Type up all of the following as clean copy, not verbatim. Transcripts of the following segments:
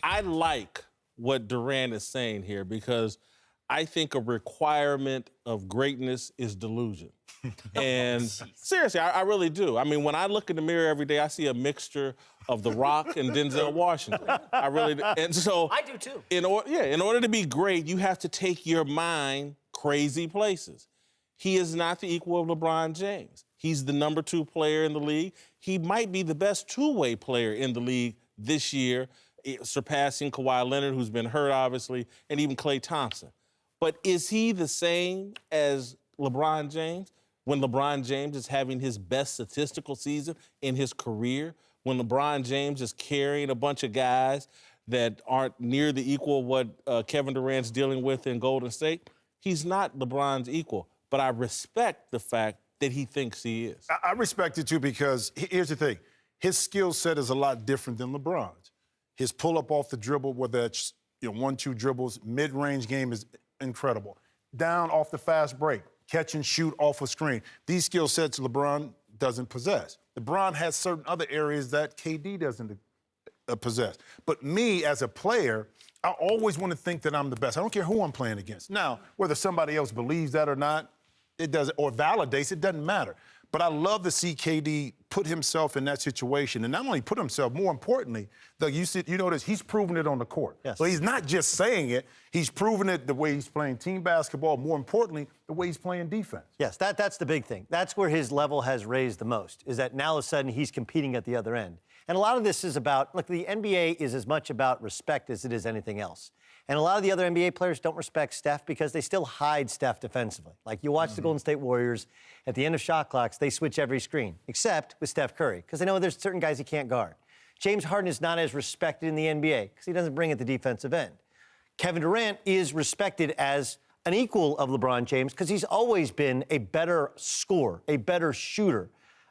I like what Durant is saying here because I think a requirement of greatness is delusion. And seriously, I really do. I mean, when I look in the mirror every day, I see a mixture of The Rock and Denzel Washington. I really do. And so I do too. in order to be great, you have to take your mind crazy places. He is not the equal of LeBron James. He's the number 2 player in the league. He might be the best two-way player in the league this year, surpassing Kawhi Leonard, who's been hurt, obviously, and even Klay Thompson. But is he the same as LeBron James when LeBron James is having his best statistical season in his career, when LeBron James is carrying a bunch of guys that aren't near the equal of what Kevin Durant's dealing with in Golden State? He's not LeBron's equal, but I respect the fact that he thinks he is. I respect it, too, because here's the thing. His skill set is a lot different than LeBron's. His pull-up off the dribble, whether it's 1-2 dribbles, mid-range game is incredible. Down off the fast break, catch and shoot off a screen. These skill sets LeBron doesn't possess. LeBron has certain other areas that KD doesn't possess. But me, as a player, I always want to think that I'm the best. I don't care who I'm playing against. Now, whether somebody else believes that or not, it doesn't, or validates, it doesn't matter. But I love to see KD put himself in that situation, and not only put himself, more importantly, you notice he's proven it on the court. Yes. So he's not just saying it, he's proven it the way he's playing team basketball, more importantly, the way he's playing defense. Yes, that's the big thing. That's where his level has raised the most, is that now all of a sudden he's competing at the other end. And a lot of this is about, look, the NBA is as much about respect as it is anything else. And a lot of the other NBA players don't respect Steph because they still hide Steph defensively. Like you watch the Golden State Warriors, at the end of shot clocks, they switch every screen, except with Steph Curry, because they know there's certain guys he can't guard. James Harden is not as respected in the NBA because he doesn't bring it the defensive end. Kevin Durant is respected as an equal of LeBron James because he's always been a better scorer, a better shooter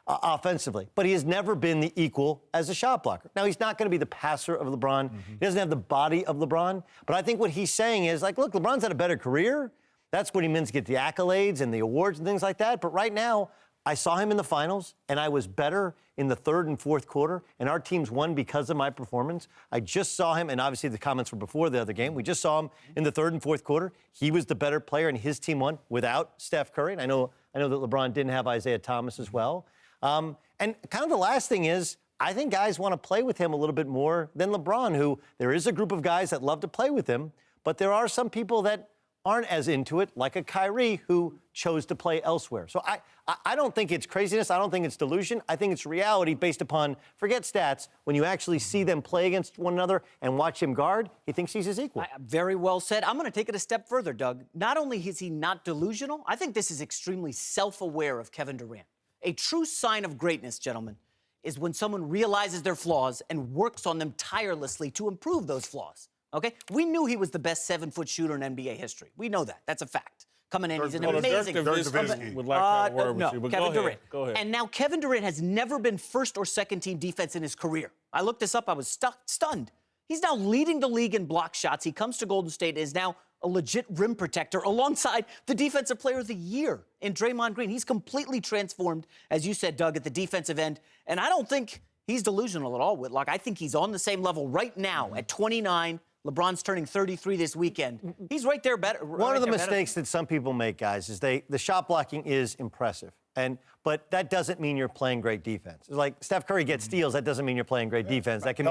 offensively, but he has never been the equal as a shot blocker. Now, he's not going to be the passer of LeBron. He doesn't have the body of LeBron, but I think what he's saying is, like, look, LeBron's had a better career. That's what he means to get the accolades and the awards and things like that. But right now, I saw him in the finals, and I was better in the third and fourth quarter, and our teams won because of my performance. I just saw him, and obviously the comments were before the other game. We just saw him in the third and fourth quarter. He was the better player, and his team won without Steph Curry. And I know that LeBron didn't have Isaiah Thomas as well. And kind of the last thing is, I think guys want to play with him a little bit more than LeBron, who there is a group of guys that love to play with him, but there are some people that aren't as into it, like a Kyrie who chose to play elsewhere. So I don't think it's craziness. I don't think it's delusion. I think it's reality based upon, forget stats, when you actually see them play against one another and watch him guard, he thinks he's his equal. Very well said. I'm going to take it a step further, Doug. Not only is he not delusional, I think this is extremely self-aware of Kevin Durant. A true sign of greatness, gentlemen, is when someone realizes their flaws and works on them tirelessly to improve those flaws. Okay? We knew he was the best 7-foot shooter in NBA history. We know that. That's a fact. Coming in, he's an amazing... Would like to have a word with you, but Kevin Durant. Go ahead. And now Kevin Durant has never been first or second team defense in his career. I looked this up. I was stunned. He's now leading the league in block shots. He comes to Golden State and is now a legit rim protector alongside the defensive player of the year in Draymond Green. He's completely transformed, as you said, Doug, at the defensive end. And I don't think he's delusional at all, Whitlock. I think he's on the same level right now at 29. LeBron's turning 33 this weekend. He's right there better. One of the mistakes that some people make, guys, is the shot blocking is impressive. But that doesn't mean you're playing great defense. It's like Steph Curry gets steals, that doesn't mean you're playing great defense. That can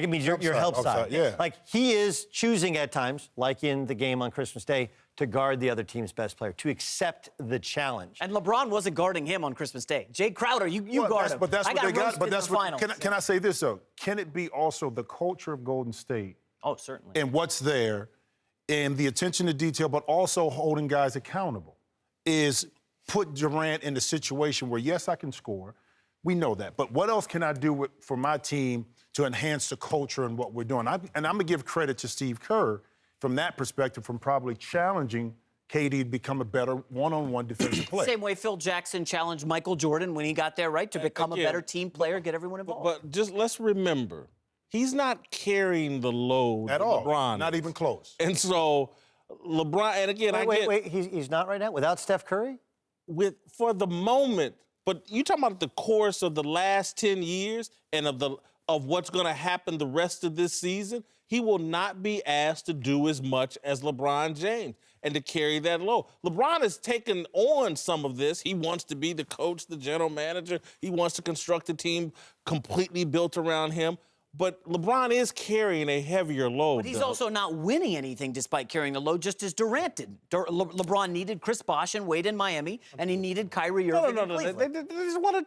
mean your help side. Yeah. Like he is choosing at times, like in the game on Christmas Day, to guard the other team's best player, to accept the challenge. And LeBron wasn't guarding him on Christmas Day. Jay Crowder, you guard him. But that's what they got. But that's what. Finals. Can I say this though? Can it be also the culture of Golden State? Oh, certainly. And what's there, and the attention to detail, but also holding guys accountable, is put Durant in a situation where, yes, I can score. We know that. But what else can I do for my team to enhance the culture and what we're doing? And I'm going to give credit to Steve Kerr from that perspective, from probably challenging KD to become a better one-on-one defensive player. Same way Phil Jackson challenged Michael Jordan when he got there, right? To become a better team player, get everyone involved. But just let's remember, he's not carrying the load at all. LeBron Not even close. And so LeBron, and again, Wait, he's not right now without Steph Curry? For the moment, but you talking about the course of the last 10 years and of the of what's going to happen the rest of this season, he will not be asked to do as much as LeBron James and to carry that load. LeBron has taken on some of this. He wants to be the coach, the general manager. He wants to construct a team completely built around him. But LeBron is carrying a heavier load. But he's also not winning anything despite carrying the load, just as Durant did. LeBron needed Chris Bosh and Wade in Miami, and he needed Kyrie Irving in Cleveland. They just want to...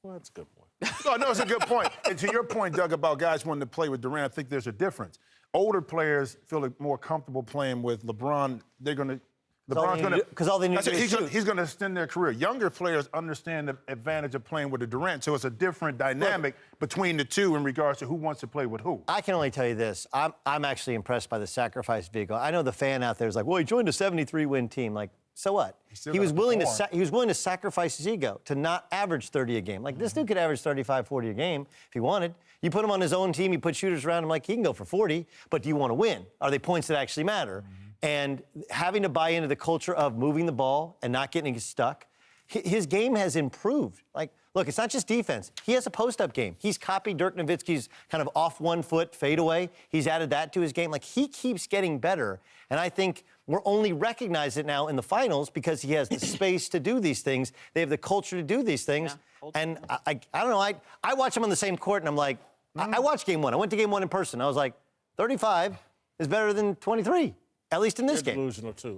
Well, that's a good point. No, it's a good point. And to your point, Doug, about guys wanting to play with Durant, I think there's a difference. Older players feel more comfortable playing with LeBron. They're going to... LeBron's going to... Because all they need to do is shoot. He's going to extend their career. Younger players understand the advantage of playing with a Durant, so it's a different dynamic between the two in regards to who wants to play with who. I can only tell you this. I'm actually impressed by the sacrifice vehicle. I know the fan out there is like, well, he joined a 73-win team. Like, so what? He was willing to sacrifice his ego to not average 30 a game. Like, this dude could average 35, 40 a game if he wanted. You put him on his own team, you put shooters around him, like, he can go for 40, but do you want to win? Are they points that actually matter? And having to buy into the culture of moving the ball and not getting stuck, his game has improved. Like, look, it's not just defense. He has a post-up game. He's copied Dirk Nowitzki's kind of off one foot fadeaway. He's added that to his game. Like, he keeps getting better. And I think we're only recognizing it now in the finals because he has the space to do these things. They have the culture to do these things. Yeah, and I don't know. I watch him on the same court, and I'm like, I watched game one. I went to game one in person. I was like, 35 is better than 23. At least in this game. Delusional, too.